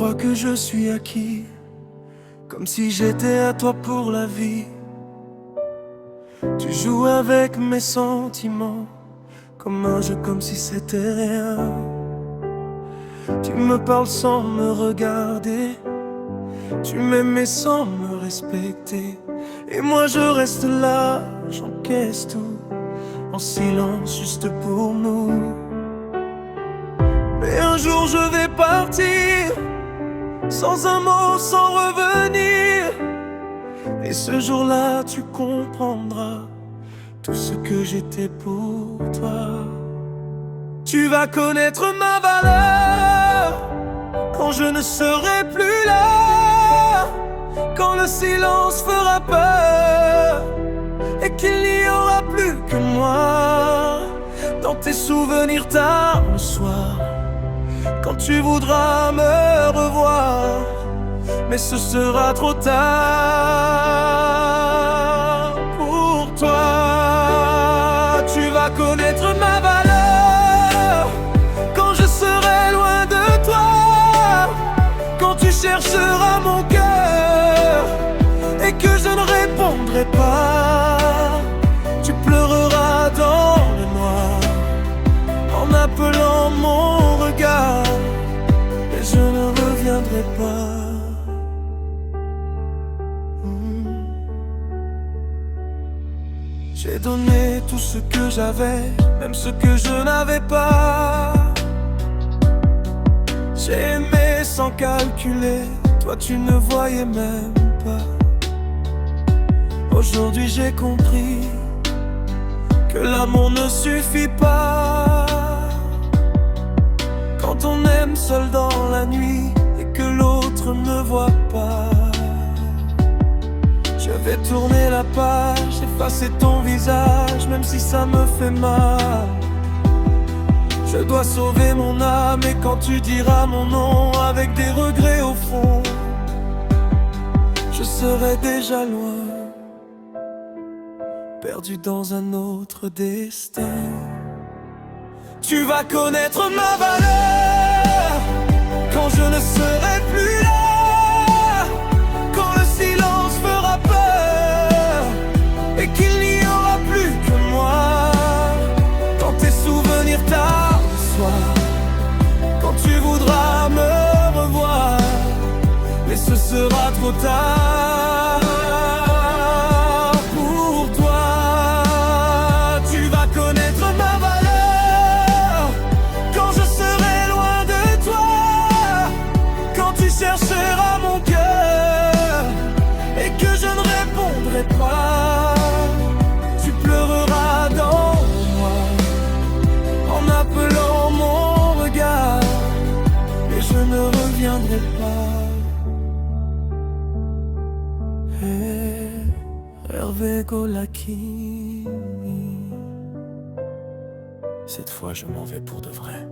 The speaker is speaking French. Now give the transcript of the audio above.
crois que je suis acquis, comme si j'étais à toi pour la vie. Tu joues avec mes sentiments, comme un jeu, comme si c'était rien. Tu me parles sans me regarder, tu m'aimes sans me respecter. Et moi je reste là, j'encaisse tout, en silence juste pour nous. Mais un jour je vais partir, sans un mot, sans revenir. Et ce jour-là tu comprendras tout ce que j'étais pour toi. Tu vas connaître ma valeur quand je ne serai plus là, quand le silence fera peur et qu'il n'y aura plus que moi. Dans tes souvenirs tard le soir, quand tu voudras me revoir, mais ce sera trop tard pour toi. Tu vas connaître ma valeur quand je serai loin de toi, quand tu chercheras mon cœur et que je ne répondrai pas. Tu pleureras dans le noir en appelant mon regard, et je ne reviendrai pas. J'ai donné tout ce que j'avais, même ce que je n'avais pas. J'ai aimé sans calculer, toi tu ne voyais même pas. Aujourd'hui j'ai compris que l'amour ne suffit pas. Quand on aime seul dans la nuit et que l'autre ne voit pas, je vais tourner la page, effacer ton visage, même si ça me fait mal. Je dois sauver mon âme, et quand tu diras mon nom avec des regrets au fond, je serai déjà loin, perdu dans un autre destin. Tu vas connaître ma valeur quand je ne serai plus là, quand le silence fera peur et qu'il n'y aura plus que moi. Dans tes souvenirs tard le soir, quand tu voudras me revoir, mais ce sera trop tard pour toi. Tu vas connaître ma valeur quand je serai loin de toi, quand tu chercheras mon cœur et que je ne répondrai pas. Tu pleureras dans moi en appelant mon regard, mais je ne reviendrai pas. Hervé Golaki, cette fois je m'en vais pour de vrai.